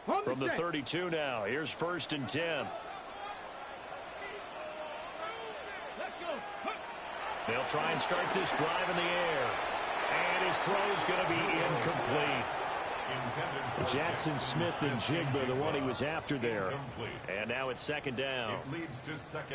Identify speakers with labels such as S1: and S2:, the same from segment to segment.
S1: From the 32 now, here's 1st and 10. They'll try and start this drive in the air. And his throw's going to be incomplete. Jackson Smith and Jigba, the one he was after there. And now it's 2nd down.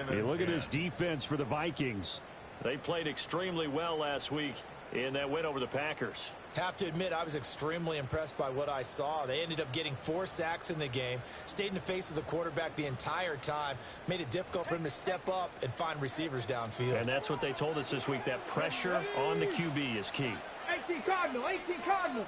S1: Hey, look at this defense for the Vikings. They played extremely well last week in that win over the Packers.
S2: Have to admit, I was extremely impressed by what I saw. They ended up getting 4 sacks in the game, stayed in the face of the quarterback the entire time, made it difficult for him to step up and find receivers downfield.
S1: And that's what they told us this week, that pressure on the QB is key.
S3: 18 Cardinal, 18 Cardinal.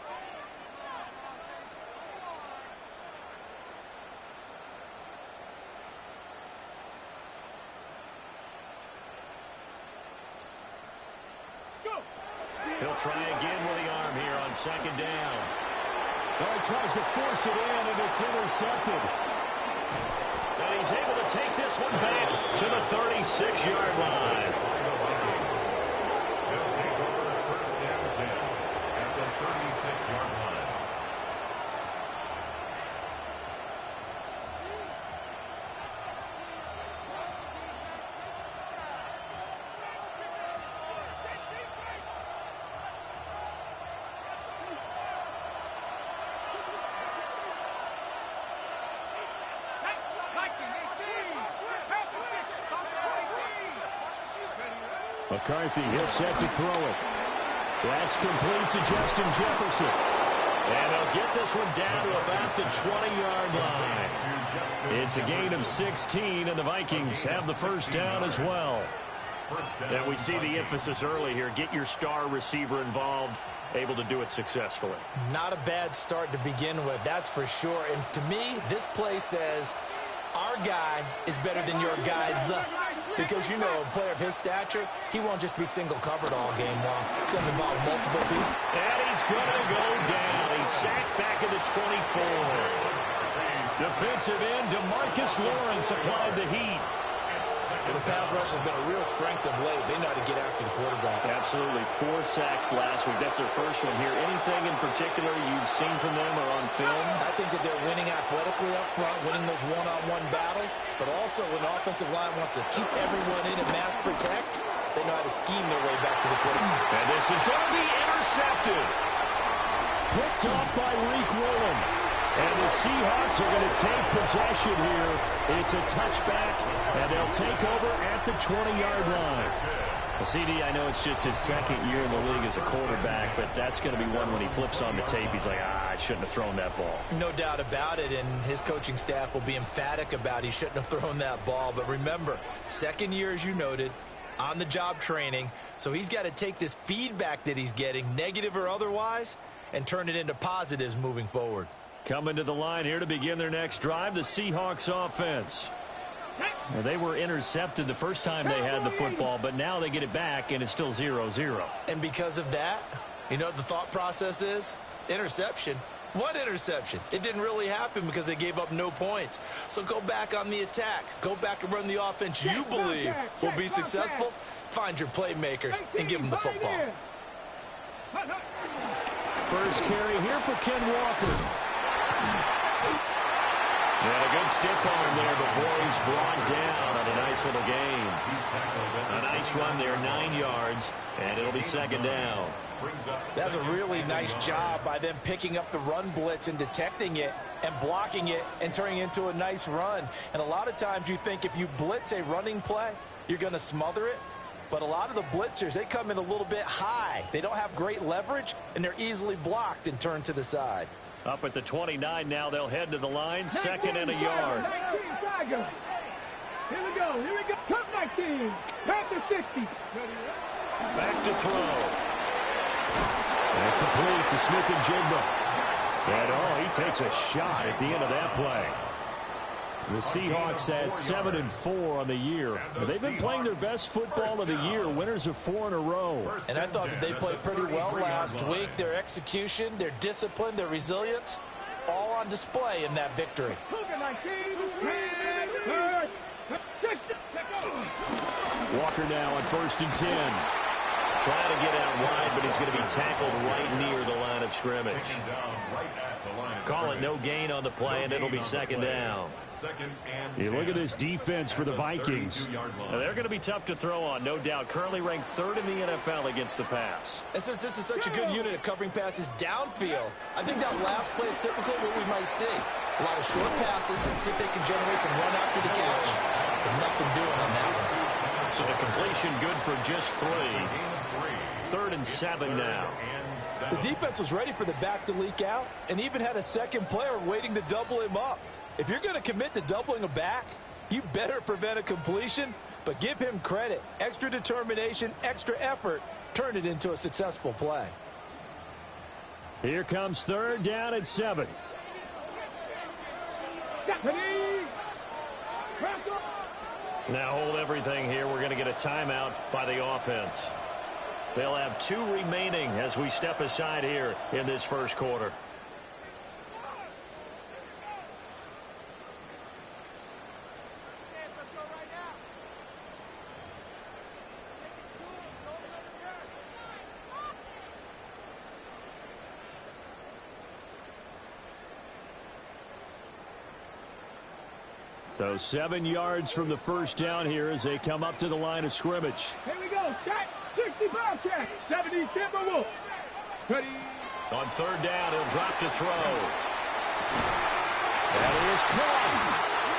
S1: He'll try again with the arm here on 2nd down.
S4: Well, he tries to force it in, and it's intercepted.
S1: And he's able to take this one back to the 36-yard line.
S5: He'll take over 1st and 10 at the 36-yard line.
S4: McCarthy, he'll set to throw it.
S1: That's complete to Justin Jefferson. And they'll get this one down to about the 20-yard line. It's a gain of 16, and the Vikings have the 1st down as well. And we see the emphasis early here. Get your star receiver involved, able to do it successfully.
S2: Not a bad start to begin with, that's for sure. And to me, this play says our guy is better than your guys. Because, you know, a player of his stature, he won't just be single covered all game long. It's going to involve multiple people.
S1: And he's going to go down. He's sacked back at the 24. Defensive end, DeMarcus Lawrence applied the heat.
S2: Well, the pass rush has been a real strength of late. They know how to get after the quarterback.
S1: Absolutely. 4 sacks last week. That's their first one here. Anything in particular you've seen from them or on film?
S2: I think that they're winning athletically up front, winning those one-on-one battles, but also when the offensive line wants to keep everyone in and mass protect, they know how to scheme their way back to the quarterback.
S1: And this is going to be intercepted.
S4: Picked off by Reek Woolen. And the Seahawks are going to take possession here. It's a touchback, and they'll take over at the 20-yard line.
S1: CD, I know it's just his 2nd year in the league as a quarterback, but that's going to be one when he flips on the tape. He's like, I shouldn't have thrown that ball.
S2: No doubt about it, and his coaching staff will be emphatic about he shouldn't have thrown that ball. But remember, 2nd year, as you noted, on-the-job training, so he's got to take this feedback that he's getting, negative or otherwise, and turn it into positives moving forward.
S1: Coming to the line here to begin their next drive, the Seahawks offense. Well, they were intercepted the first time they had the football, but now they get it back, and it's still 0-0.
S2: And because of that, you know what the thought process is? Interception. What interception? It didn't really happen because they gave up no points. So go back on the attack. Go back and run the offense you believe will be successful. Find your playmakers and give them the football.
S4: First carry here for Ken Walker.
S1: And a good stiff arm there before he's brought down on a nice little gain. A nice run there, 9 yards, and it'll be 2nd down.
S2: That's a really nice job by them picking up the run blitz and detecting it and blocking it and turning it into a nice run. And a lot of times you think if you blitz a running play, you're going to smother it. But a lot of the blitzers, they come in a little bit high. They don't have great leverage, and they're easily blocked and turned to the side.
S1: Up at the 29 now, they'll head to the line, 2nd and a yard.
S3: 19, Tiger. Here we go, here we go. Come 19, back to 60.
S1: Back to throw.
S4: And complete to Smith and Jigba. And he takes a shot at the end of that play. The Seahawks at 7-4 on the year. They've been playing their best football of the year, winners of 4 in a row.
S2: And I thought that they played pretty well last week. Their execution, their discipline, their resilience, all on display in that victory.
S4: Walker now on 1st and 10.
S1: Trying to get out wide, but he's going to be tackled right near the line of scrimmage. Call it no gain on the play, and it'll be second down.
S4: You look at this defense for the Vikings.
S1: Now, they're going to be tough to throw on, no doubt. Currently ranked third in the NFL against the pass.
S2: And since this is such a good unit at covering passes downfield, I think that last play is typical of what we might see. A lot of short passes and see if they can generate some run after the catch. But nothing doing on that one.
S1: So the completion good for just 3. 3rd and 7 now.
S2: The defense was ready for the back to leak out and even had a second player waiting to double him up. If you're going to commit to doubling a back, you better prevent a completion, but give him credit. Extra determination, extra effort, turn it into a successful play.
S4: Here comes 3rd down and 7.
S1: Now hold everything here. We're going to get a timeout by the offense. They'll have 2 remaining as we step aside here in this first quarter.
S4: So 7 yards from the first down here as they come up to the line of scrimmage.
S3: Here we go. Check. 60 ball check. 70 Timberwolves. Ready.
S1: On 3rd down, he'll drop to throw.
S4: That is caught.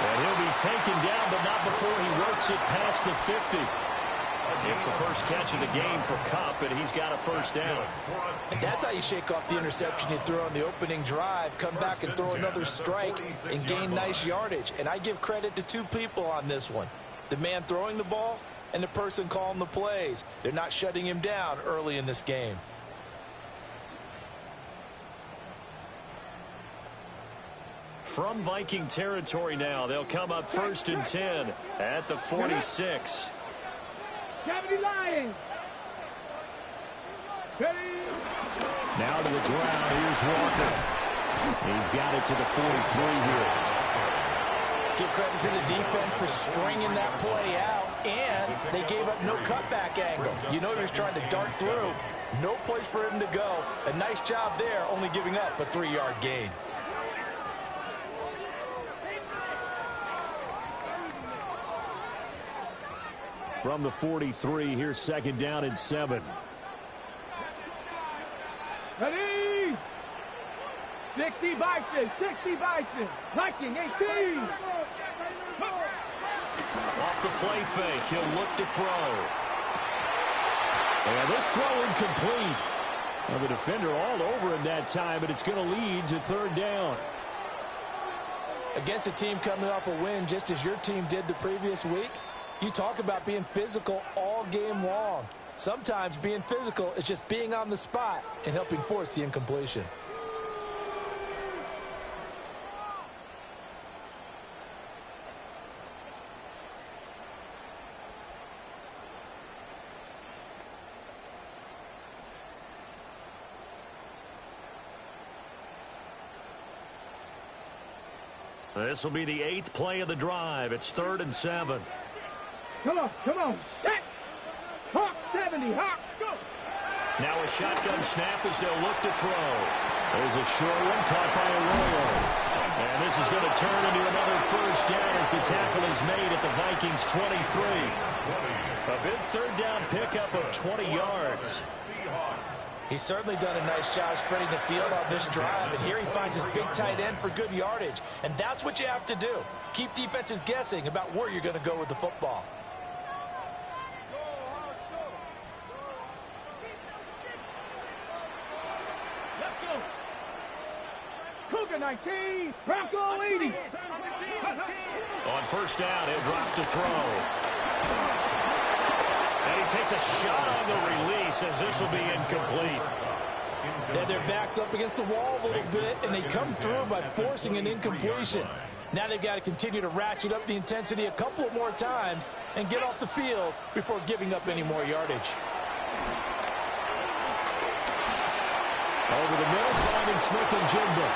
S1: And he'll be taken down, but not before he works it past the 50. It's the first catch of the game for Kupp, and he's got a first down.
S2: And that's how you shake off the interception you threw on the opening drive, come back and throw another strike and gain nice yardage. And I give credit to 2 people on this one. The man throwing the ball and the person calling the plays. They're not shutting him down early in this game.
S1: From Viking territory now, they'll come up 1st and 10 at the 46.
S3: 70 Lions. Ready.
S4: Now to the ground. Here's Walker. He's got it to the 43 here.
S2: Give credit to the defense for stringing that play out, and they gave up no cutback angle. You know he was trying to dart through. No place for him to go. A nice job there, only giving up a 3-yard gain.
S4: From the 43, here's 2nd down and 7.
S3: Ready. 60 Bison. 60 Bison. Viking 18.
S1: Off the play fake, he'll look to throw.
S4: And this throw incomplete. Well, the defender all over him that time, but it's going to lead to 3rd down.
S2: Against a team coming off a win just as your team did the previous week, you talk about being physical all game long. Sometimes being physical is just being on the spot and helping force the incompletion.
S1: This will be the 8th play of the drive. It's 3rd and 7.
S3: Come on, come on. Set. Hawk 70. Hawk, go.
S1: Now a shotgun snap as they'll look to throw.
S4: There's a short one caught by Arroyo.
S1: And this is going to turn into another first down as the tackle is made at the Vikings 23. A big 3rd down pickup of 20 yards.
S2: He's certainly done a nice job spreading the field on this drive, and here he finds his big tight end for good yardage. And that's what you have to do. Keep defenses guessing about where you're going to go with the football.
S3: Let's go. Cougar 19. Bronco 80.
S1: On 1st down, he'll drop to throw. And he takes a shot on the release as this will be incomplete.
S2: They have their backs up against the wall a little bit, and they come through by forcing an incompletion. Now they've got to continue to ratchet up the intensity a couple of more times and get off the field before giving up any more yardage.
S4: Over the middle, finding Smith and Jigba.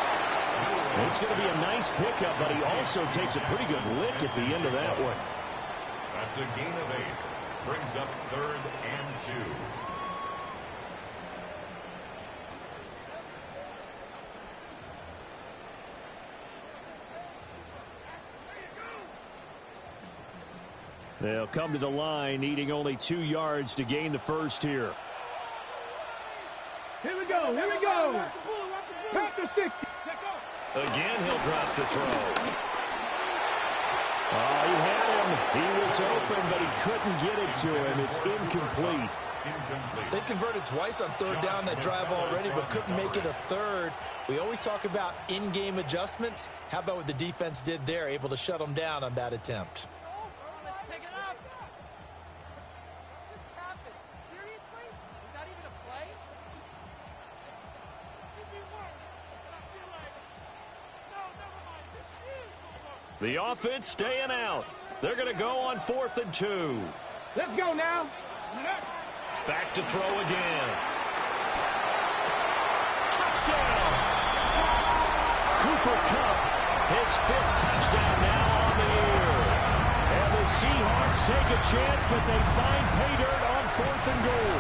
S4: It's going to be a nice pickup, but he also takes a pretty good lick at the end of that one.
S5: That's a gain of 8. Brings up 3rd and 2.
S4: They'll come to the line, needing only 2 yards to gain the first here.
S3: Here we go. Here we go. Back to 60.
S1: Again, he'll drop the throw.
S4: Oh, he had him. He was open, but he couldn't get it to him. It's incomplete.
S2: They converted twice on third down that drive already, but couldn't make it a third. We always talk about in-game adjustments. How about what the defense did there, able to shut them down on that attempt?
S1: The offense staying out. They're going to go on 4th and 2.
S3: Let's go now.
S1: Back to throw again. Touchdown! Cooper Kupp, his 5th touchdown now on the year. And the Seahawks take a chance, but they find pay dirt on 4th and goal.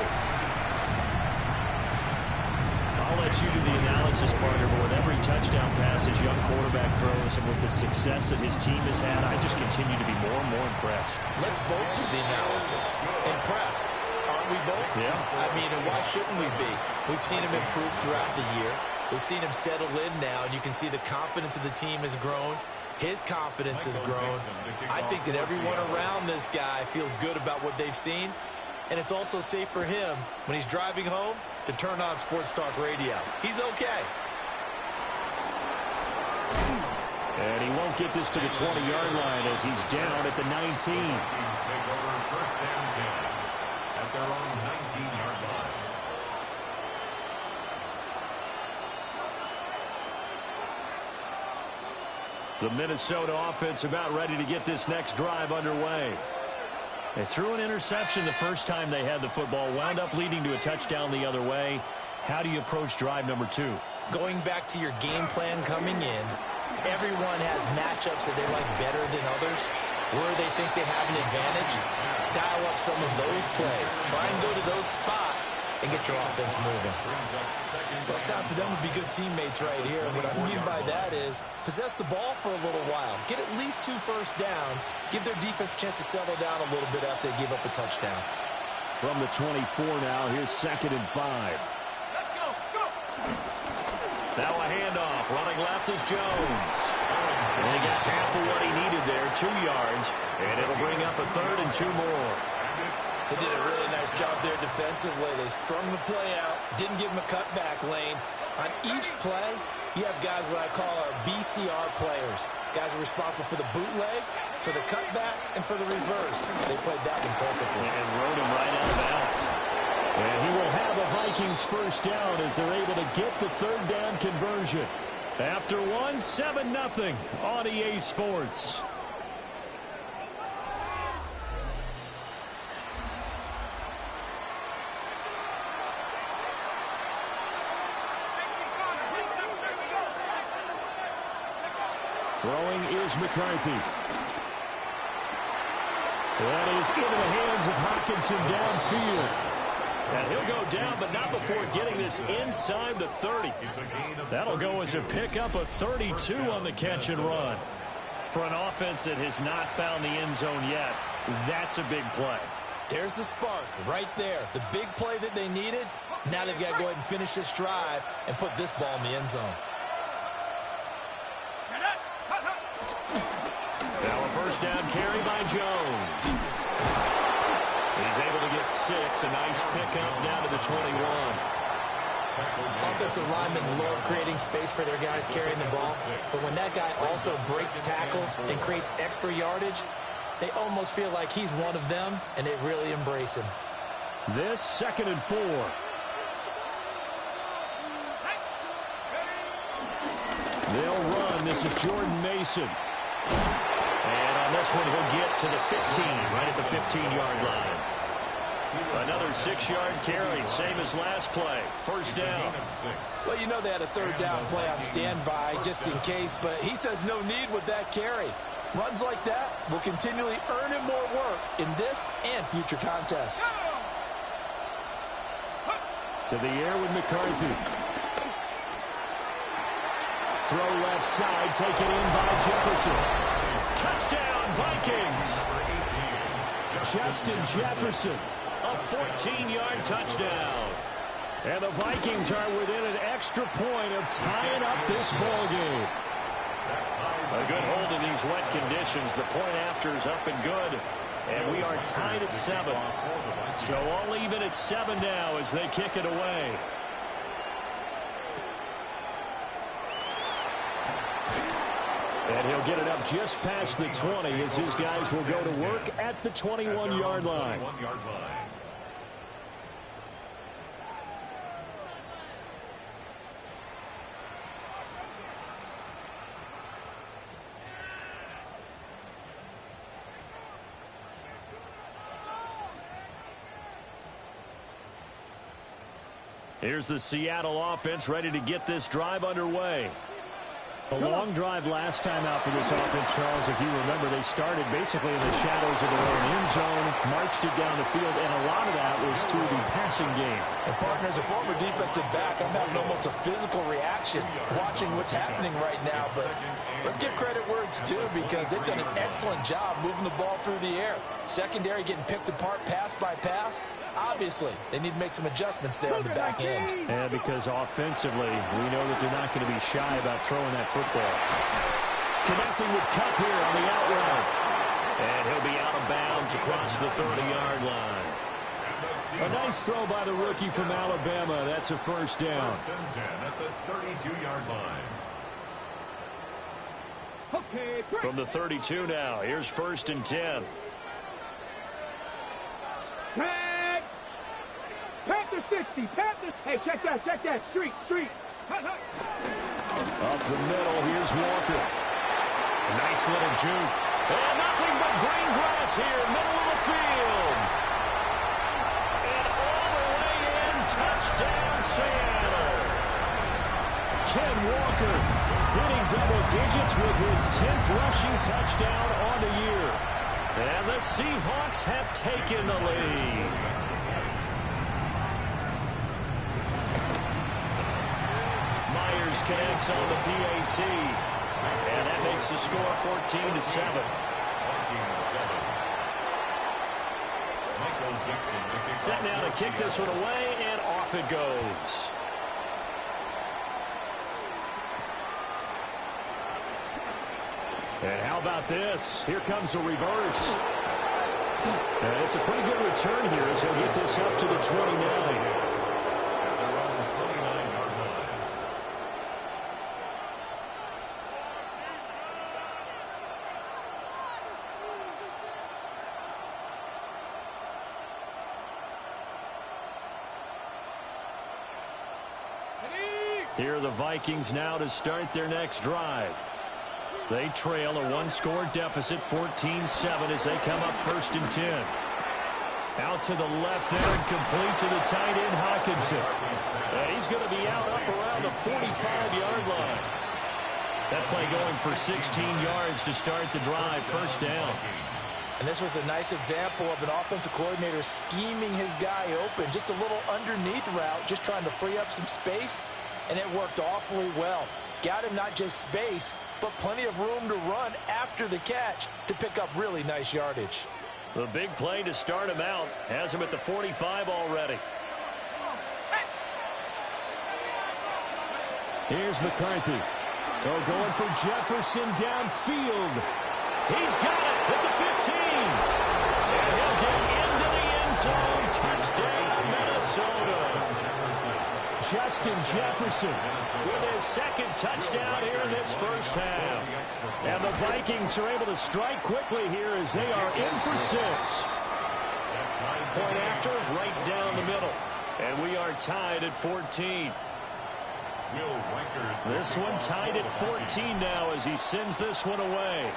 S1: I'll let you do the analysis, partner, but with every touchdown pass his young quarterback throws and with the success that his team has had, I just continue to be more and more impressed.
S2: Let's both do the analysis. Impressed. Aren't we both?
S1: Yeah.
S2: I mean, and why shouldn't we be? We've seen him improve throughout the year. We've seen him settle in now, and you can see the confidence of the team has grown. His confidence has grown. I think that everyone around this guy feels good about what they've seen, and it's also safe for him when he's driving home to turn on Sports Talk Radio. He's okay.
S4: And he won't get this to the 20-yard line as he's down at the 19.
S5: Take over first and 10 at their own 19-yard line.
S1: The Minnesota offense about ready to get this next drive underway. They threw an interception the first time they had the football, wound up leading to a touchdown the other way. How do you approach drive number 2?
S2: Going back to your game plan coming in, everyone has matchups that they like better than others. Where they think they have an advantage, dial up some of those plays. Try and go to those spots and get your offense moving. Well, it's time for them to be good teammates right here. What I mean by that is possess the ball for a little while. Get at least 2 first downs. Give their defense a chance to settle down a little bit after they give up a touchdown.
S4: From the 24 now, here's 2nd and 5.
S3: Let's go. Go.
S1: Now a handoff. Running left is Jones. And he got half of what he needed there, 2 yards. And it'll bring up a 3rd and 2 more.
S2: They did a really nice job there defensively. They strung the play out, didn't give him a cutback lane. On each play, you have guys what I call our BCR players. Guys are responsible for the bootleg, for the cutback, and for the reverse. They played that one perfectly.
S1: And rode him right out of bounds.
S4: And he will have a Vikings first down as they're able to get the 3rd down conversion.
S1: After one, 7-0 on EA Sports.
S4: Throwing is McCarthy. That is into the hands of Hockenson downfield.
S1: And he'll go down, but not before getting this inside the 30. That'll go as a pickup of 32 on the catch and run. For an offense that has not found the end zone yet, that's a big play.
S2: There's the spark right there. The big play that they needed. Now they've got to go ahead and finish this drive and put this ball in the end zone.
S1: Now a first down carry by Jones. He's able to get 6. A nice pickup down to the 21.
S2: Offensive linemen love creating space for their guys carrying the ball. But when that guy also breaks tackles and creates extra yardage, they almost feel like he's one of them, and they really embrace him.
S4: This 2nd and 4. They'll run. This is Jordan Mason.
S1: And on this one, he'll get to the 15, right at the 15-yard line. Another 6-yard carry, same as last play. First down.
S6: Well, you know they had a 3rd down play on standby just in case, but he says no need with that carry. Runs like that will continually earn him more work in this and future contests.
S4: To the air with McCarthy. Throw left side, taken in by Jefferson.
S1: Touchdown, Vikings. Justin Jefferson. A 14-yard touchdown. And the Vikings are within an extra point of tying up this ball game. A good hold in these wet conditions. The point after is up and good. And we are tied at 7. So all even at 7 now as they kick it away. And he'll get it up just past the 20 as his guys will go to work at the 21-yard line. Here's the Seattle offense ready to get this drive underway. A long drive last time out for this offense, Charles. If you remember, they started basically in the shadows of their own end zone, marched it down the field, and a lot of that was through the passing game.
S2: And partner, as a former defensive back, I'm having almost a physical reaction watching what's happening right now. But let's give credit where it's due because they've done an excellent job moving the ball through the air. Secondary getting picked apart pass by pass. Obviously, they need to make some adjustments there on the back end.
S1: And because offensively, we know that they're not going to be shy about throwing that football. Connecting with Kupp here on the out route. And he'll be out of bounds across the 30-yard line. A nice throw by the rookie from Alabama. That's a first down.
S5: First and 10 at the 32-yard line.
S3: Okay,
S1: From the 32 now, here's first and 10.
S3: tag. Panther 60. Panther. Hey, check that. Check that. Street. Street. Hut, hut.
S1: Up the middle, here's Walker. Nice little juke. And nothing but green grass here, middle of the field. And all the way in, touchdown Seattle. Ken Walker hitting double digits with his 10th rushing touchdown on the year. And the Seahawks have taken the lead. Myers connects on the PAT. And that makes the score 14-7. Set now to kick this one away, and off it goes. And how about this? Here comes a reverse. And it's a pretty good return here as he'll get this up to the 29. Here are the Vikings now to start their next drive. They trail a one-score deficit, 14-7, as they come up first and 10. Out to the left there and complete to the tight end, Hawkinson. And he's going to be out up around the 45-yard line. That play going for 16 yards to start the drive, first down.
S2: And this was a nice example of an offensive coordinator scheming his guy open. Just a little underneath route, just trying to free up some space, and it worked awfully well. Got him not just space, but plenty of room to run after the catch to pick up really nice yardage.
S1: The big play to start him out has him at the 45 already. Here's McCarthy. Oh, going for Jefferson downfield. He's got it at the 15. And he'll get into the end zone. Touchdown, Minnesota. Justin Jefferson with his second touchdown here in this first half. And the Vikings are able to strike quickly here as they are in for 6. Point after, right down the middle. And we are tied at 14. This one tied at 14 now as he sends this one away.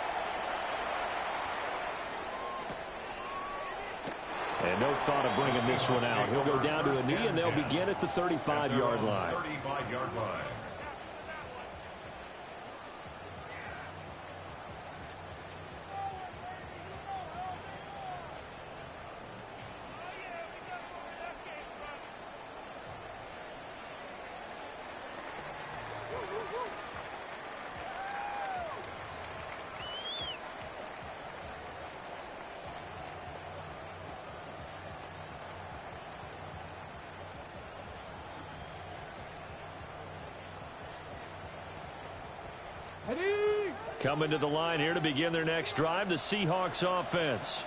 S1: And no thought of bringing this one out. He'll go down to a knee, and they'll begin at the 35-yard line.
S5: 35-yard line.
S4: Coming to the line here to begin their next drive, the Seahawks offense.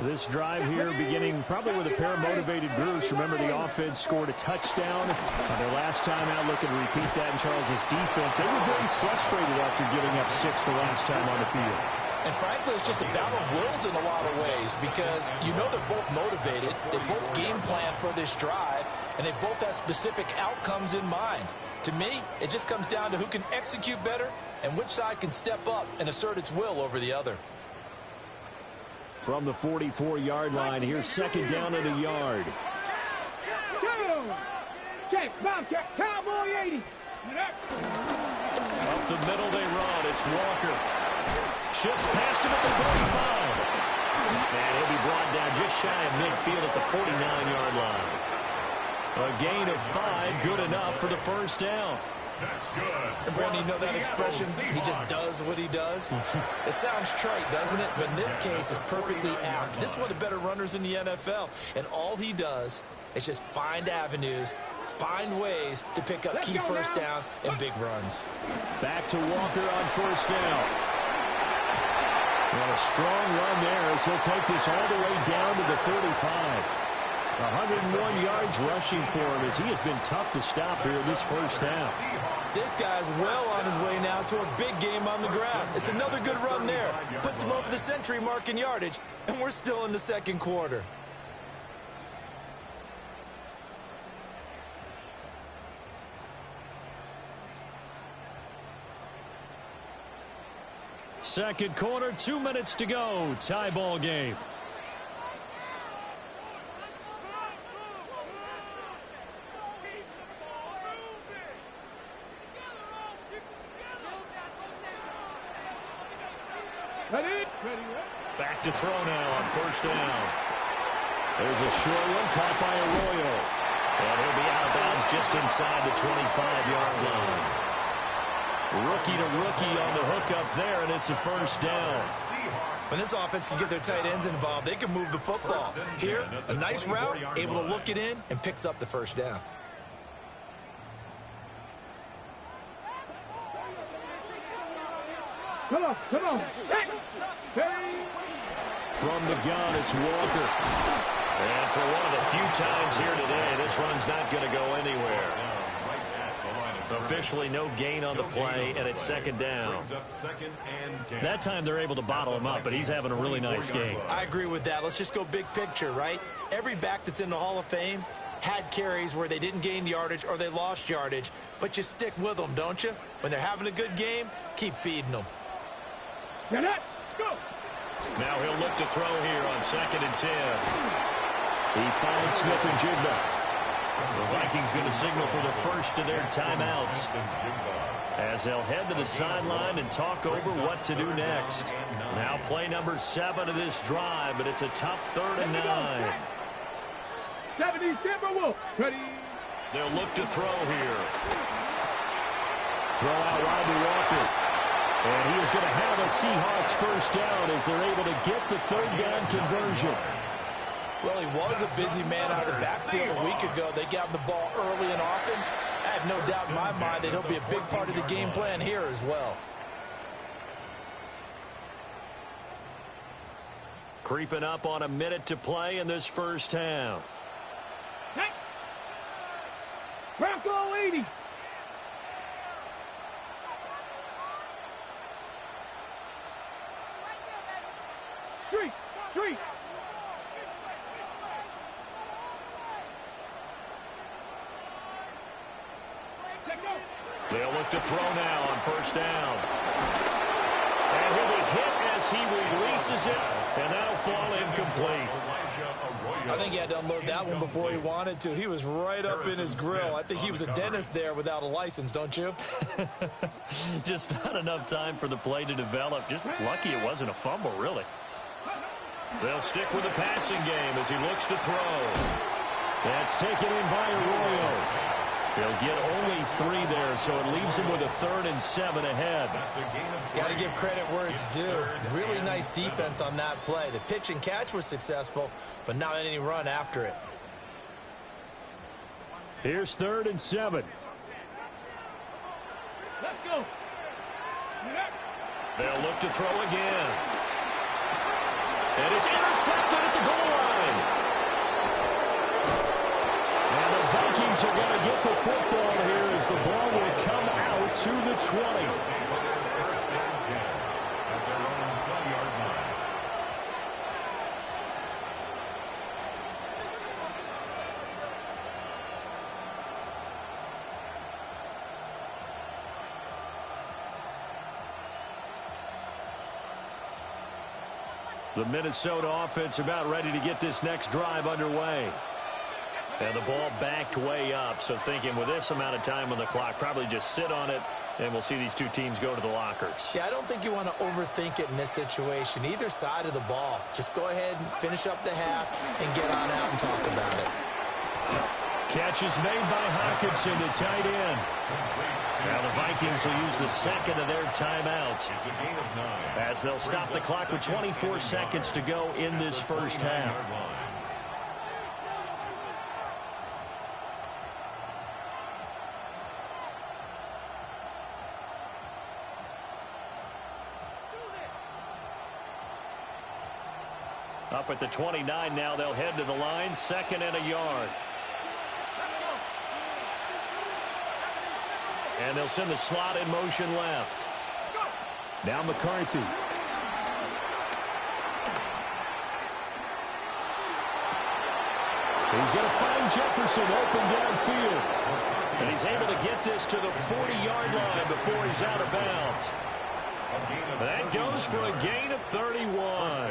S4: This drive here beginning probably with a pair of motivated groups. Remember, the offense scored a touchdown on their last time out, looking to repeat that in Charles's defense. They were very frustrated after giving up 6 the last time on the field.
S6: And frankly, it's just a battle of wills in a lot of ways because you know they're both motivated. They both game plan for this drive, and they both have specific outcomes in mind. To me, it just comes down to who can execute better and which side can step up and assert its will over the other.
S4: From the 44-yard line, here's second down and a yard.
S3: Check, Bobcat, Cowboy 80.
S4: Up the middle they run. It's Walker. Shifts past him at the 45. And he'll be brought down just shy of midfield at the 49-yard line. A gain of 5, good enough for the first down.
S5: That's good.
S6: And Brandon, you know that expression? He just does what he does. It sounds trite, doesn't it? But in this case, it's perfectly apt. This is one of the better runners in the NFL. And all he does is just find avenues, find ways to pick up key first downs and big runs.
S4: Back to Walker on first down. Well, a strong run there as he'll take this all the way down to the 35. 101 yards rushing for him as he has been tough to stop here in this first half.
S6: This guy's well on his way now to a big game on the ground. It's another good run there. Puts him over the century mark in yardage, and we're still in the second quarter.
S4: Second quarter, 2 minutes to go. Tie ball game. Back to throw now on first down. There's a short one caught by Arroyo. And he'll be out of bounds just inside the 25-yard line. Rookie to rookie on the hook up there, and it's a first down.
S6: When this offense can get their tight ends involved, they can move the football. Here, a nice route, able to look it in, and picks up the first down.
S3: Come on, come on.
S4: From the gun, it's Walker. And for one of the few times here today, this run's not going to go anywhere. Officially no gain on the play, and it's second down. That time they're able to bottle him up, but he's having a really nice game.
S6: I agree with that. Let's just go big picture, right? Every back that's in the Hall of Fame had carries where they didn't gain yardage or they lost yardage, but you stick with them, don't you? When they're having a good game, keep feeding them.
S3: Get it. Go.
S4: Now he'll look to throw here on 2nd and 10. He finds Smith and Jigba. The Vikings going to signal for the first of their timeouts as they'll head to the sideline and talk over what to do next. Now play number 7 of this drive, but it's a tough 3rd and 9.
S3: 70 Timberwolves. Ready.
S4: They'll look to throw here. Throw out wide to Walker. And he is going to have a Seahawks first down as they're able to get the 3rd down conversion.
S6: Well, he was a busy man out of the backfield a week ago. They got him the ball early and often. I have no doubt in my mind that he'll be a big part of the game plan here as well.
S4: Creeping up on a minute to play in this first half.
S3: Hey. Bronco 80. Street.
S4: They'll look to throw now on first down. And he'll be hit as he releases it, and that'll fall incomplete.
S6: I think he had to unload that one before he wanted to. He was right up in his grill. I think he was a dentist there without a license, don't you?
S4: Just not enough time for the play to develop. Just lucky it wasn't a fumble, really. They'll stick with the passing game as he looks to throw. That's taken in by Arroyo. They'll get only 3 there, so it leaves him with a 3rd and 7 ahead.
S6: Got to give credit where it's due. Really nice defense on that play. The pitch and catch was successful, but not any run after it.
S4: Here's 3rd and 7.
S3: Let's go.
S1: They'll look to throw again. And it's intercepted at the goal line. And the Vikings are going to get the football here as the ball will come out to the 20.
S5: First down 10 at their own 20-yard line.
S1: The Minnesota offense about ready to get this next drive underway. And the ball backed way up, so thinking with this amount of time on the clock, probably just sit on it, and we'll see these two teams go to the lockers.
S6: Yeah, I don't think you want to overthink it in this situation. Either side of the ball. Just go ahead and finish up the half and get on out and talk about it.
S1: Catch is made by Hockenson, the tight end. Now the Vikings will use the second of their timeouts
S5: It's a gain of 9.
S1: as they'll stop the clock with 24 seconds to go in this first half. Up at the 29 now, they'll head to the line, second and a yard. And they'll send the slot in motion left. Now McCarthy. He's going to find Jefferson open downfield. And he's able to get this to the 40-yard line before he's out of bounds. That goes for a gain of 31.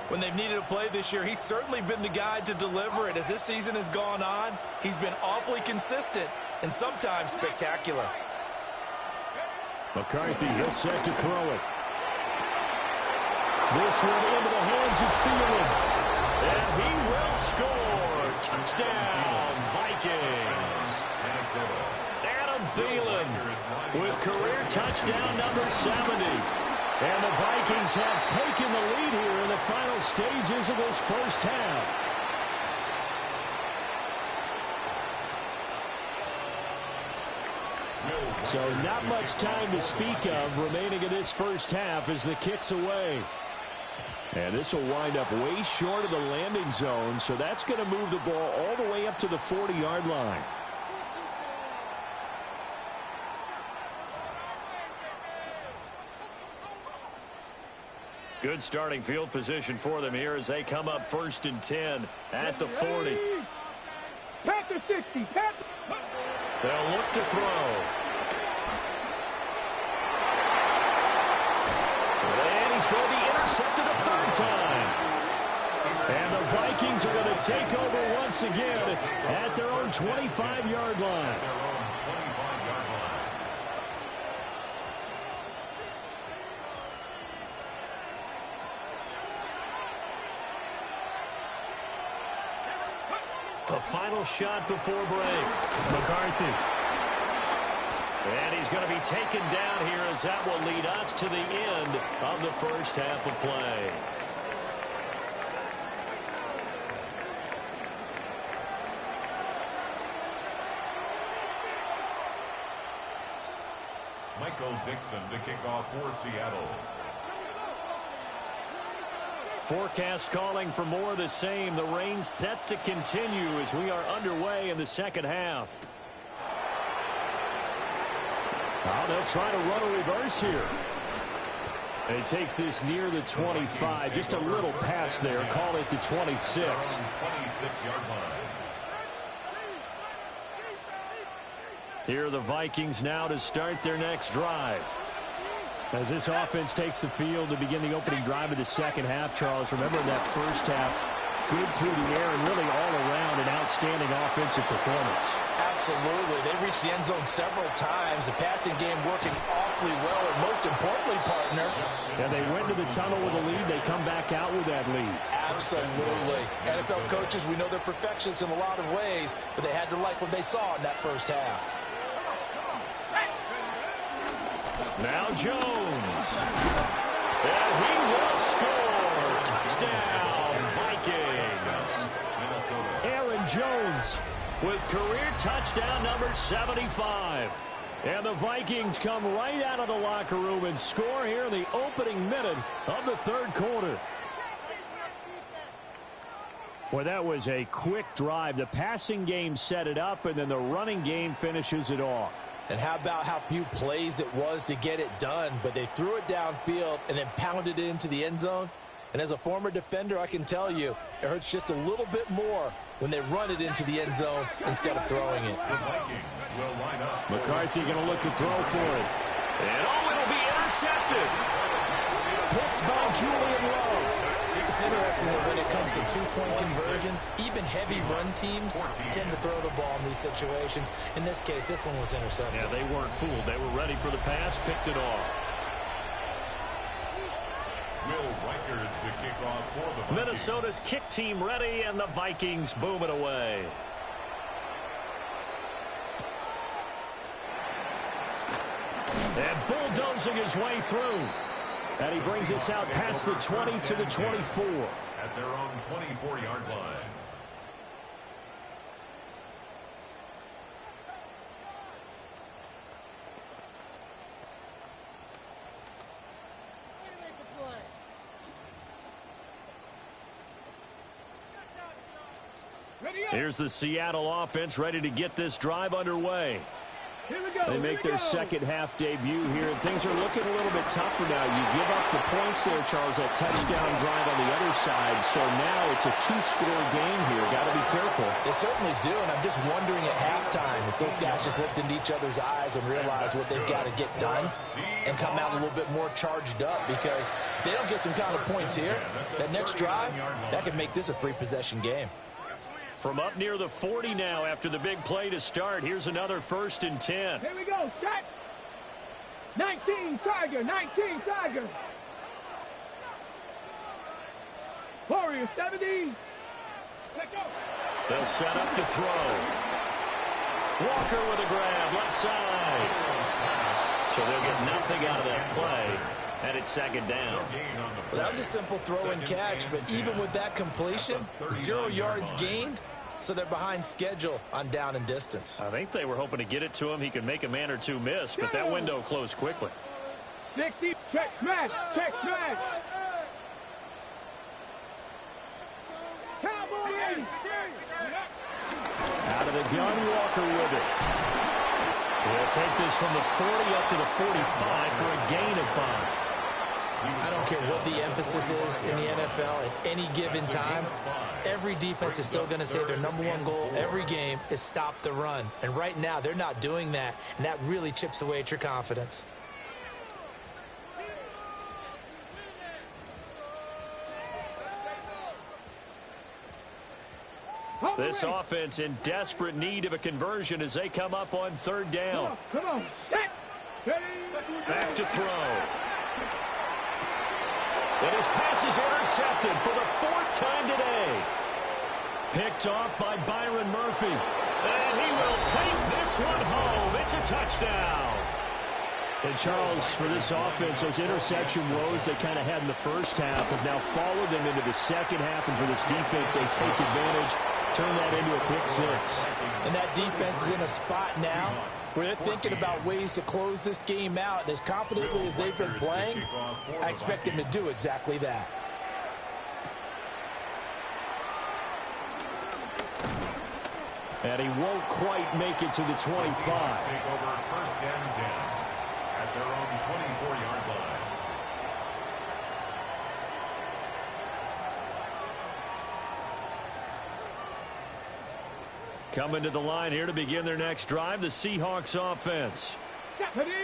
S6: When they've needed a play this year, he's certainly been the guy to deliver it. As this season has gone on, he's been awfully consistent and sometimes spectacular.
S1: McCarthy, he'll set to throw it. This one into the hands of Thielen. And he will score. Touchdown, Vikings. Adam Thielen with career touchdown number 70. And the Vikings have taken the lead here in the final stages of this first half. So not much time to speak of remaining in this first half as the kick's away. And this will wind up way short of the landing zone, so that's going to move the ball all the way up to the 40-yard line. Good starting field position for them here as they come up 1st and 10 at the 40.
S3: Panther 60. Panther.
S1: They'll look to throw. And he's going to be intercepted a third time. And the Vikings are going to take over once again at their own 25-yard line. The final shot before break. McCarthy. And he's going to be taken down here as that will lead us to the end of the first half of play.
S5: Michael Dixon to kick off for Seattle.
S1: Forecast calling for more of the same. The rain set to continue as we are underway in the second half. Oh, they'll try to run a reverse here. And he takes this near the 25. Just a little pass there. Call it the 26.
S5: 26-yard line.
S1: Here are the Vikings now to start their next drive. As this offense takes the field to begin the opening drive of the second half, Charles, remember in that first half, good through the air and really all around an outstanding offensive performance.
S6: Absolutely. They reached the end zone several times. The passing game working awfully well, and most importantly, partner.
S1: And they went to the tunnel with a lead. They come back out with that lead.
S6: Absolutely. NFL coaches, we know they're perfectionists in a lot of ways, but they had to like what they saw in that first half.
S1: Now Jones. And he will score. Touchdown, Vikings. Aaron Jones with career touchdown number 75.
S4: And the Vikings come right out of the locker room and score here in the opening minute of the third quarter. Well, that was a quick drive. The passing game set it up, and then the running game finishes it off.
S2: And how about how few plays it was to get it done, but they threw it downfield and then pounded it into the end zone. And as a former defender, I can tell you, it hurts just a little bit more when they run it into the end zone instead of throwing it.
S5: The Vikings will line up.
S4: McCarthy going to look to throw for it. And it'll be intercepted. Picked by Julian Love.
S2: It's interesting that when it comes to two-point conversions, even heavy run teams tend to throw the ball in these situations. In this case, this one was intercepted.
S4: Yeah, they weren't fooled. They were ready for the pass, picked it off.
S5: Will Reichard to kick off for the Vikings.
S4: Minnesota's kick team ready, and the Vikings boom it away. And bulldozing his way through. And he brings us out past the 20 to the 24.
S5: At their own 24-yard line.
S4: Here's the Seattle offense ready to get this drive underway. They make their second half debut here. Things are looking a little bit tougher now. You give up the points there, Charles, that touchdown drive on the other side. So now it's a two-score game here. Got to be careful.
S2: They certainly do, and I'm just wondering at halftime if those guys just looked into each other's eyes and realize what they've got to get done and come out a little bit more charged up, because if they don't get some kind of points here, that next drive, that could make this a three-possession game.
S4: From up near the 40 now after the big play to start. Here's another 1st and 10.
S3: Here we go, set. 19, Tiger, 19, Tiger. Warrior, 70. Let go.
S4: They'll set up the throw. Walker with a grab, left side. So they'll get nothing out of that play. And it's second down.
S2: Well, that was a simple throw and catch, but even with that completion, 0 yards gained, so they're behind schedule on down and distance.
S4: I think they were hoping to get it to him. He could make a man or two miss, but that window closed quickly.
S3: 60, check smash, check smash. Cowboy 80.
S4: Out of the gun, Walker with it. We'll take this from the 40 up to the 45 for a gain of 5.
S2: I don't care what the emphasis is in the NFL at any given time. Every defense is still going to say their number one goal every game is stop the run. And right now, they're not doing that, and that really chips away at your confidence.
S4: This offense in desperate need of a conversion as they come up on 3rd down.
S3: Come on, set.
S4: Back to throw. And his pass is intercepted for the 4th time today. Picked off by Byron Murphy. And he will take this one home. It's a touchdown. And Charles, for this offense, those interception woes they kind of had in the first half have now followed them into the second half. And for this defense, they take advantage, turn that into a pick 6.
S2: And that defense is in a spot now where they're thinking about ways to close this game out. And as confidently as they've been playing, I expect them to do exactly that.
S4: And he won't quite make it to the 25.
S5: Take over 1st and 10 at their own 24-yard line.
S4: Coming to the line here to begin their next drive, the Seahawks offense.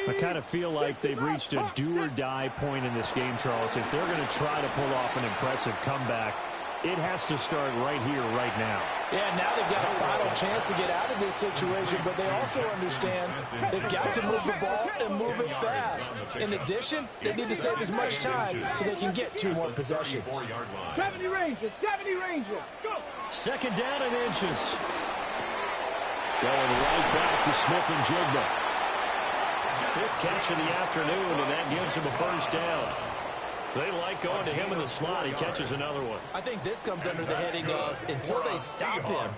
S4: I kind of feel like they've reached a do-or-die point in this game, Charles. If they're going to try to pull off an impressive comeback, it has to start right here, right now.
S2: Yeah, now they've got a final chance to get out of this situation, but they also understand they've got to move the ball and move it fast. In addition, they need to save as much time so they can get 2 more possessions.
S3: 70 Rangers, 70 Rangers. Go.
S4: 2nd down and inches. Going right back to Smith-Njigba. 5th catch of the afternoon, and that gives him a 1st down. They like going to him in the slot. He catches another one.
S2: I think this comes under the heading of, until they stop him,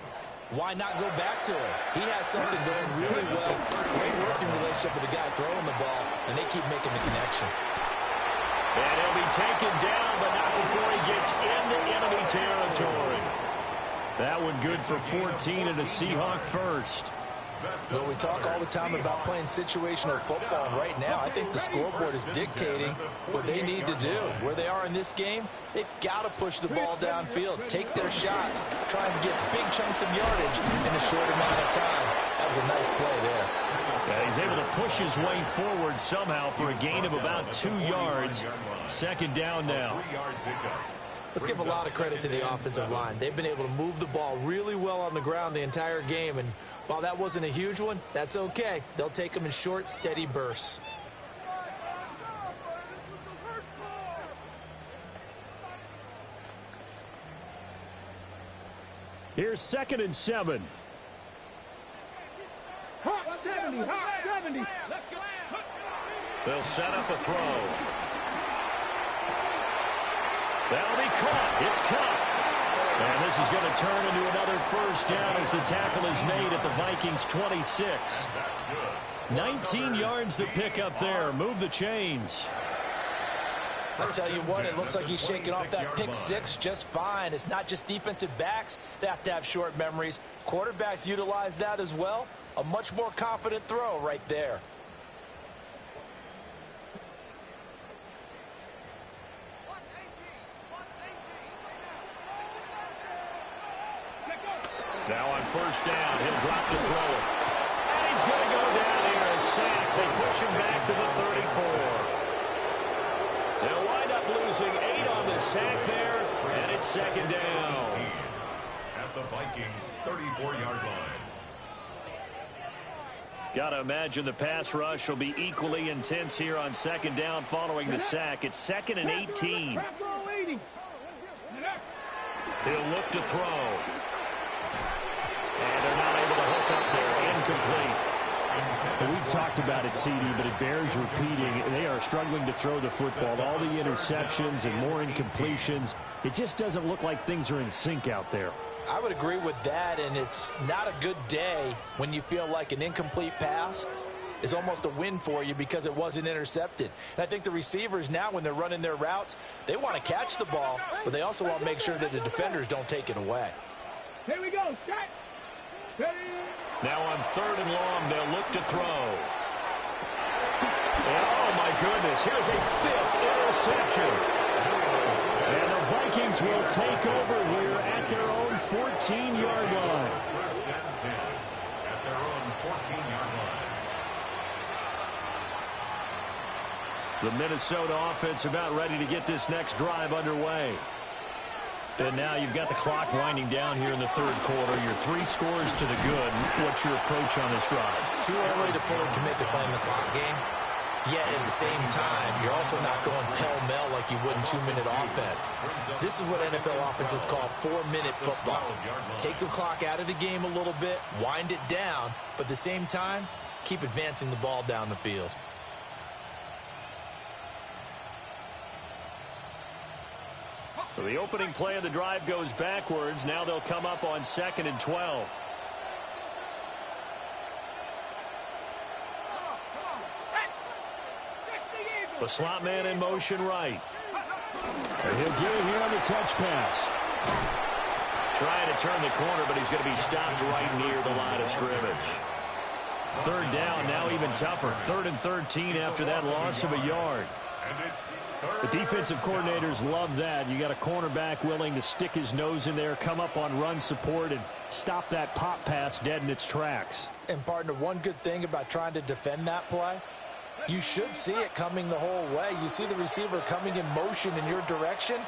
S2: why not go back to it? He has something going really well. Great working relationship
S6: relationship with the guy throwing the ball, and they keep making the connection.
S1: And he'll be taken down, but not before he gets into enemy territory. That one good for 14 and a Seahawk first.
S6: Well, we talk all the time about playing situational football, and right now I think the scoreboard is dictating what they need to do. Where they are in this game, they've got to push the ball downfield, take their shots, trying to get big chunks of yardage in a short amount of time. That was a nice play there.
S1: Yeah, he's able to push his way forward somehow for a gain of about 2 yards. Second down now.
S6: Let's give a lot of credit to the offensive line. They've been able to move the ball really well on the ground the entire game, and while that wasn't a huge one, that's okay. They'll take them in short, steady bursts.
S4: Here's 2nd and 7.
S3: Hot 70, hot 70. Let's go.
S1: They'll set up a throw. That'll be caught. It's caught. And this is going to turn into another first down as the tackle is made at the Vikings 26. 19 yards to pick up there. Move the chains.
S6: I'll tell you what, it looks like he's shaking off that pick six just fine. It's not just defensive backs that have to have short memories. Quarterbacks utilize that as well. A much more confident throw right there.
S1: Now on first down, he'll drop the throw. And he's going to go down here, a sack. They push him back to the 34. They'll wind up losing 8 on the sack there, and it's second down.
S5: At the Vikings' 34-yard line.
S1: Got to imagine the pass rush will be equally intense here on second down following the sack. It's 2nd and 18. He'll look to throw. And they're not able to hook up there. Incomplete.
S4: And we've talked about it, CD, but it bears repeating. They are struggling to throw the football. All the interceptions and more incompletions. It just doesn't look like things are in sync out there.
S6: I would agree with that, and it's not a good day when you feel like an incomplete pass is almost a win for you because it wasn't intercepted. And I think the receivers now, when they're running their routes, they want to catch the ball, but they also want to make sure that the defenders don't take it away.
S3: Here we go. Set.
S1: Now on 3rd and long, they'll look to throw. Oh, my goodness. Here's a 5th interception.
S4: And the Vikings will take over here at their own 14-yard line.
S5: First and 10 at their own 14-yard line.
S1: The Minnesota offense about ready to get this next drive underway. And now you've got the clock winding down here in the 3rd quarter. Your 3 scores to the good. What's your approach on this drive?
S6: Too early to fully commit to playing the clock game. Yet at the same time, you're also not going pell-mell like you would in 2-minute offense. This is what NFL offenses call 4-minute football. Take the clock out of the game a little bit, wind it down, but at the same time, keep advancing the ball down the field.
S1: So the opening play of the drive goes backwards. Now they'll come up on 2nd and 12. The slot man in motion right.
S4: And he'll get it here on the touch pass.
S1: Trying to turn the corner, but he's going to be stopped right near the line of scrimmage. 3rd down, now even tougher. 3rd and 13 after that loss of a yard.
S4: The defensive coordinators love that. You got a cornerback willing to stick his nose in there, come up on run support, and stop that pop pass dead in its tracks.
S6: And, partner, one good thing about trying to defend that play, you should see it coming the whole way. You see the receiver coming in motion in your direction.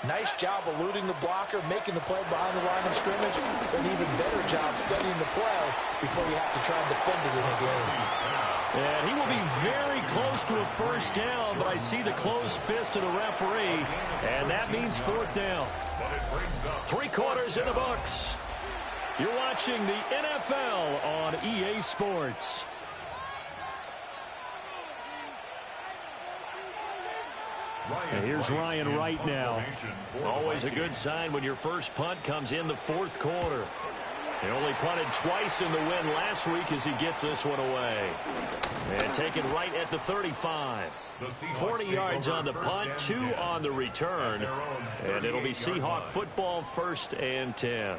S6: Nice job eluding the blocker, making the play behind the line of scrimmage. An even better job studying the play before you have to try and defend it in a game.
S1: And he will be very close to a first down, but I see the closed fist of the referee, and that means 4th down. 3 quarters in the books. You're watching the NFL on EA Sports.
S4: And here's Ryan Wright now.
S1: Always a good sign when your first punt comes in the 4th quarter. He only punted twice in the win last week as he gets this one away. And take it right at the 35. 40 yards on the punt, 2 on the return. And it'll be Seahawk football, 1st and 10.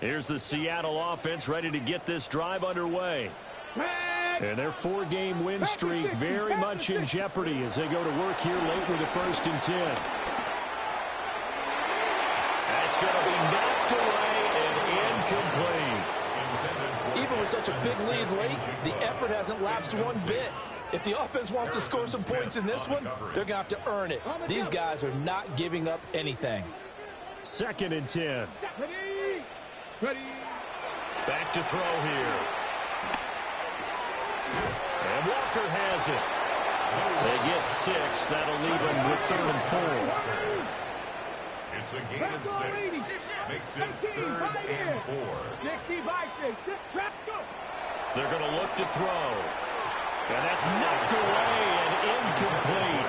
S1: Here's the Seattle offense ready to get this drive underway. And their 4-game win streak very much in jeopardy as they go to work here late with a 1st and 10. That's going to be knocked away and incomplete.
S6: Even with such a big lead late, the effort hasn't lapsed one bit. If the offense wants to score some points in this one, they're going to have to earn it. These guys are not giving up anything.
S1: 2nd and 10. Back to throw here. And Walker has it. They get 6. That'll leave them with 3rd and 4.
S5: It's a gain of 6. Makes it 3rd and 4.
S1: They're going to look to throw. And that's knocked away and incomplete.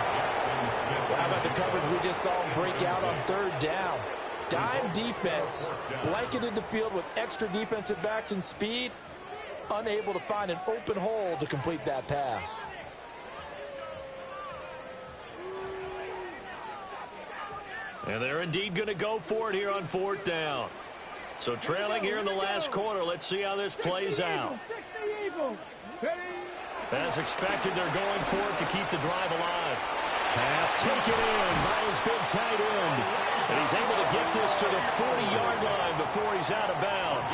S6: Well, how about the coverage we just saw him break out on 3rd down? Dime defense, blanketed the field with extra defensive backs and speed, unable to find an open hole to complete that pass.
S1: And they're indeed going to go for it here on 4th down. So trailing here in the last quarter, let's see how this plays out. As expected, they're going for it to keep the drive alive. Pass taken in by his big tight end. And he's able to get this to the 40-yard line before he's out of bounds.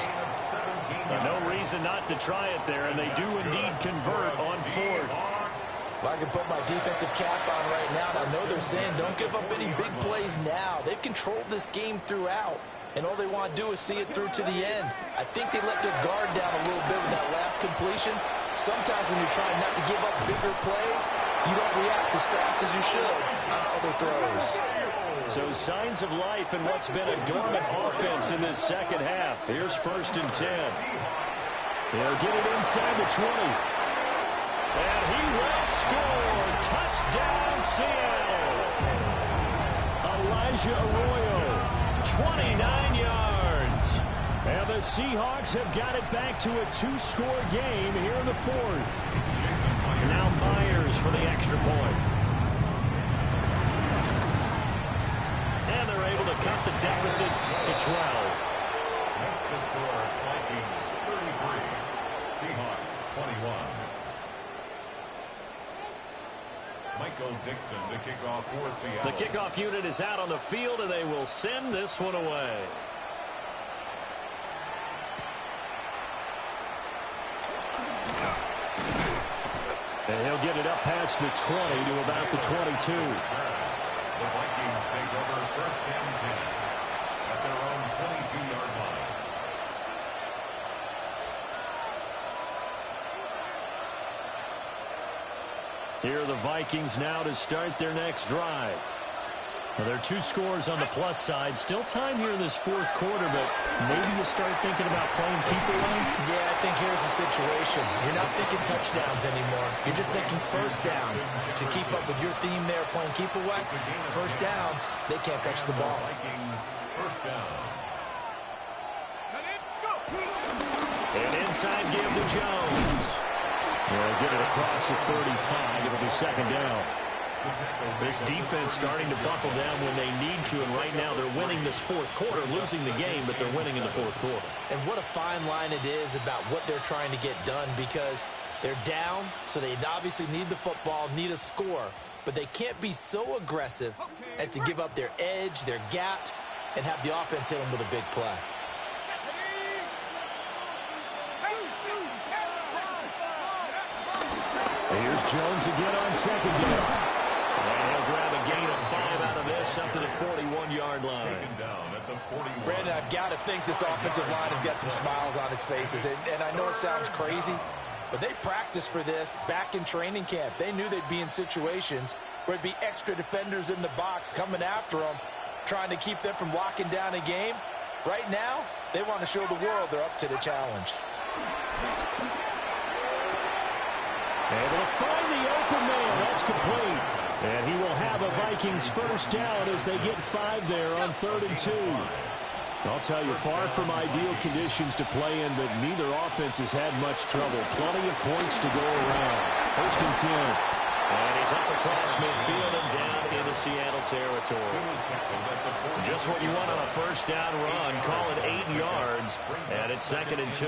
S1: No reason not to try it there, and they do indeed convert on 4th.
S6: Well, I can put my defensive cap on right now, and I know they're saying don't give up any big plays now. They've controlled this game throughout, and all they want to do is see it through to the end. I think they let their guard down a little bit with that last completion. Sometimes when you're trying not to give up bigger plays, you don't react as fast as you should on other throws.
S1: So signs of life in what's been a dormant offense in this 2nd half. Here's 1st and 10. They'll get it inside the 20. And he will score. Touchdown, Seattle. Elijah Arroyo, 29 yards. And the Seahawks have got it back to a 2-score game here in the 4th. Now Myers for the extra point. And they're able to cut the deficit to 12.
S5: That's the score. Vikings 33. Seahawks 21. Michael Dixon to kick off for Seattle.
S1: The kickoff unit is out on the field, and they will send this one away. And he'll get it up past the 20 to about the 22.
S5: The Vikings take over 1st and 10 at their own 22-yard line.
S1: Here are the Vikings now to start their next drive. Well, there are 2 scores on the plus side. Still time here in this 4th quarter, but maybe you start thinking about playing keep away?
S6: Yeah, I think here's the situation. You're not thinking touchdowns anymore. You're just thinking 1st downs. To keep up with your theme there, playing keep away, 1st downs, they can't touch the ball.
S5: Vikings 1st down.
S1: And inside give to Jones. They'll get it across the 35. It'll be 2nd down. This defense starting to buckle down when they need to, and right now they're winning this 4th quarter, losing the game, but they're winning in the 4th quarter.
S6: And what a fine line it is about what they're trying to get done, because they're down, so they obviously need the football, need a score, but they can't be so aggressive as to give up their edge, their gaps, and have the offense hit them with a big play.
S1: Here's Jones again on 2nd down. And he'll grab a gain of 5 out of this up to the 41-yard line.
S5: Taken down at the 41.
S6: Brandon, I've got to think this offensive line has got some smiles on its faces. And I know it sounds crazy, but they practiced for this back in training camp. They knew they'd be in situations where it'd be extra defenders in the box coming after them, trying to keep them from locking down a game. Right now, they want to show the world they're up to the challenge.
S4: Able to find the open man. That's complete. And he will have a Vikings first down as they get 5 there on 3rd and 2. I'll tell you, far from ideal conditions to play in, but neither offense has had much trouble. Plenty of points to go around. 1st and 10.
S1: And he's up across midfield and down into Seattle territory. Just what you want on a first down run. Call it 8 yards, and it's 2nd and 2.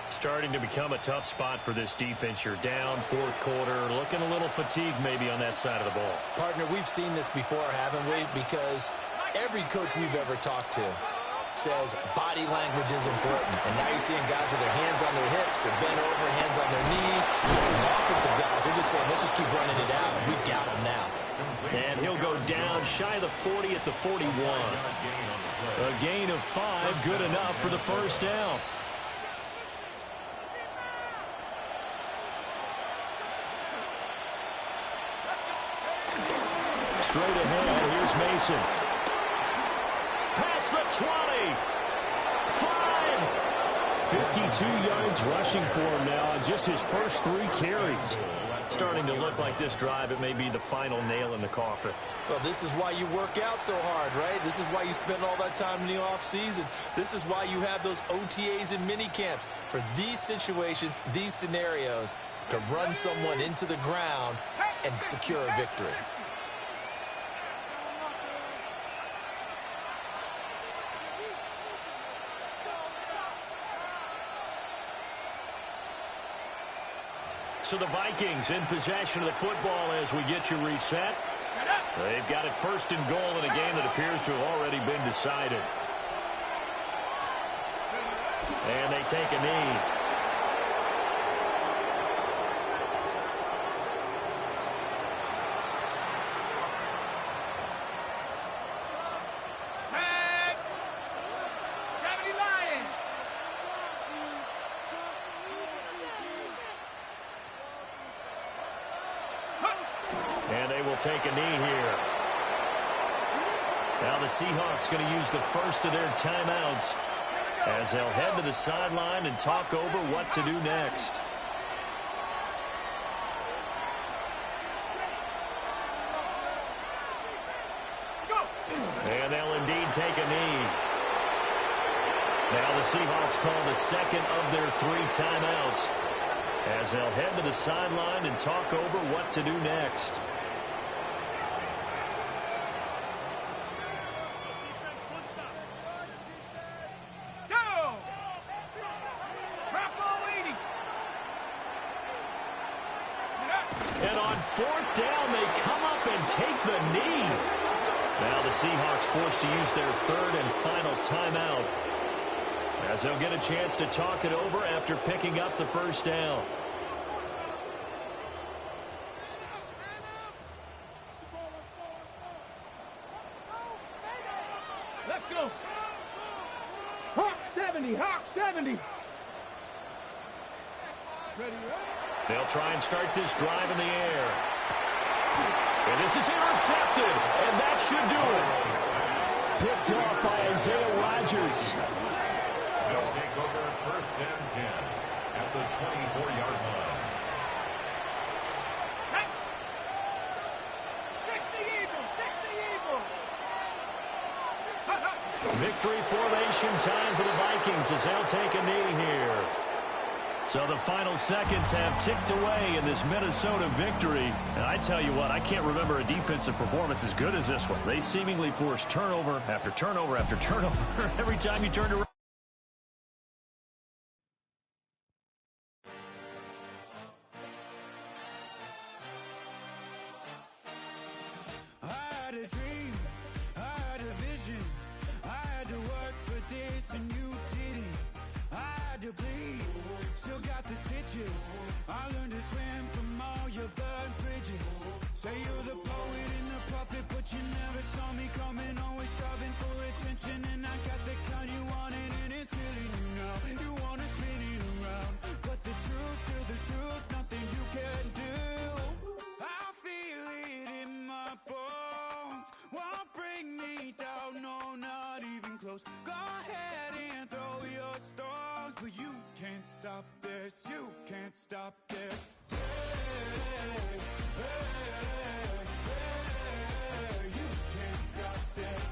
S1: Starting to become a tough spot for this defense. You're down 4th quarter, looking a little fatigued maybe on that side of the ball.
S6: Partner, we've seen this before, haven't we? Because every coach we've ever talked to says body language is important. And now you're seeing guys with their hands on their hips, they're bent over, hands on their knees. And the offensive guys, they're just saying, let's just keep running it out. We've got them now.
S1: And he'll go down shy of the 40 at the 41.
S4: A gain of 5, good enough for the first down. Straight ahead, here's Mason.
S1: Past the 20. 5.
S4: 52 yards rushing for him now on just his first 3 carries.
S1: Starting to look like this drive, it may be the final nail in the coffin.
S6: Well, this is why you work out so hard, right? This is why you spend all that time in the offseason. This is why you have those OTAs and mini camps. For these situations, these scenarios, to run someone into the ground and secure a victory.
S1: So the Vikings in possession of the football as we get you reset. They've got it 1st and goal in a game that appears to have already been decided. And they take a knee.
S4: And they will take a knee here. Now the Seahawks going to use the first of their timeouts as they'll head to the sideline and talk over what to do next. And they'll indeed take a knee. Now the Seahawks call the second of their 3 timeouts as they'll head to the sideline and talk over what to do next. And on 4th down, they come up and take the knee. Now the Seahawks forced to use their 3rd and final timeout as they'll get a chance to talk it over after picking up the first down.
S3: Let's go. Hawk 70, Hawk 70. Ready,
S1: They'll try and start this drive in the air. And this is intercepted, and that should do it.
S4: Picked off by Isaiah Rodgers.
S5: They'll take over 1st and 10 at the 24-yard line.
S3: 60 Eagles, 60 Eagles.
S4: Victory formation time for the Vikings as they'll take a knee here. So the final seconds have ticked away in this Minnesota victory. And I tell you what, I can't remember a defensive performance as good as this one. They seemingly forced turnover after turnover after turnover every time you turned around.
S7: I had a dream, I had a vision, I had to work for this and you didn't. I had to bleed, still got the stitches. I learned to swim from all your burned bridges. Say you're the poet and the prophet, but you never saw me coming. Always starving for attention, and I got the kind you wanted, and it's killing you now. You wanna spin it around, but the truth's still the truth. Nothing you can do. I feel it in my bones. Won't bring me down, no, not even close. Go ahead and throw your stones, but you can't stop this. You can't stop this. You can't stop this.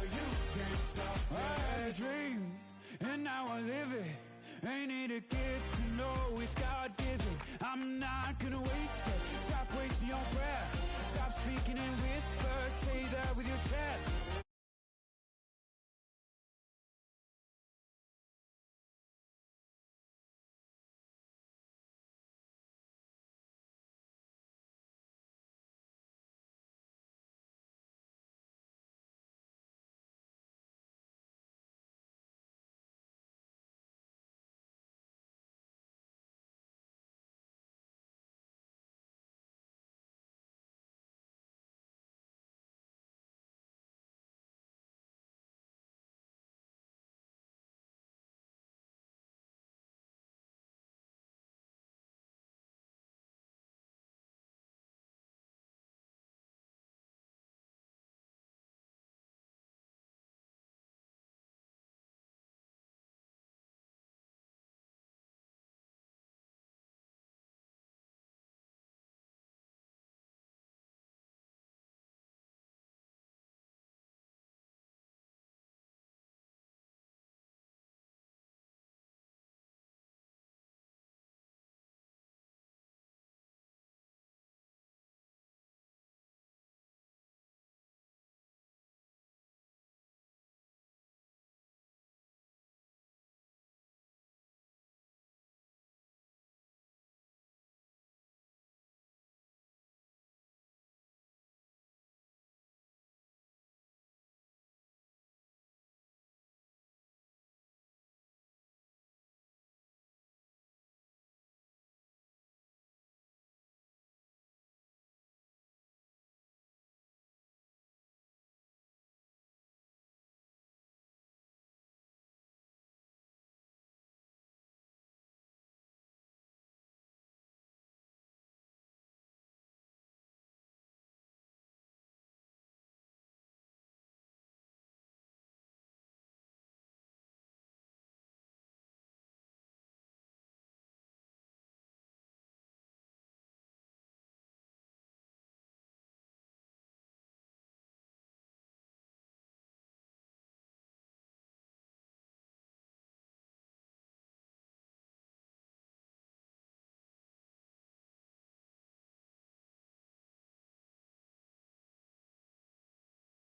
S7: You can't stop this. I had a dream, and now I live it. Ain't it a gift to know it's God-given? I'm not gonna waste it. Stop wasting your breath. Stop speaking in whispers. Say that with your chest.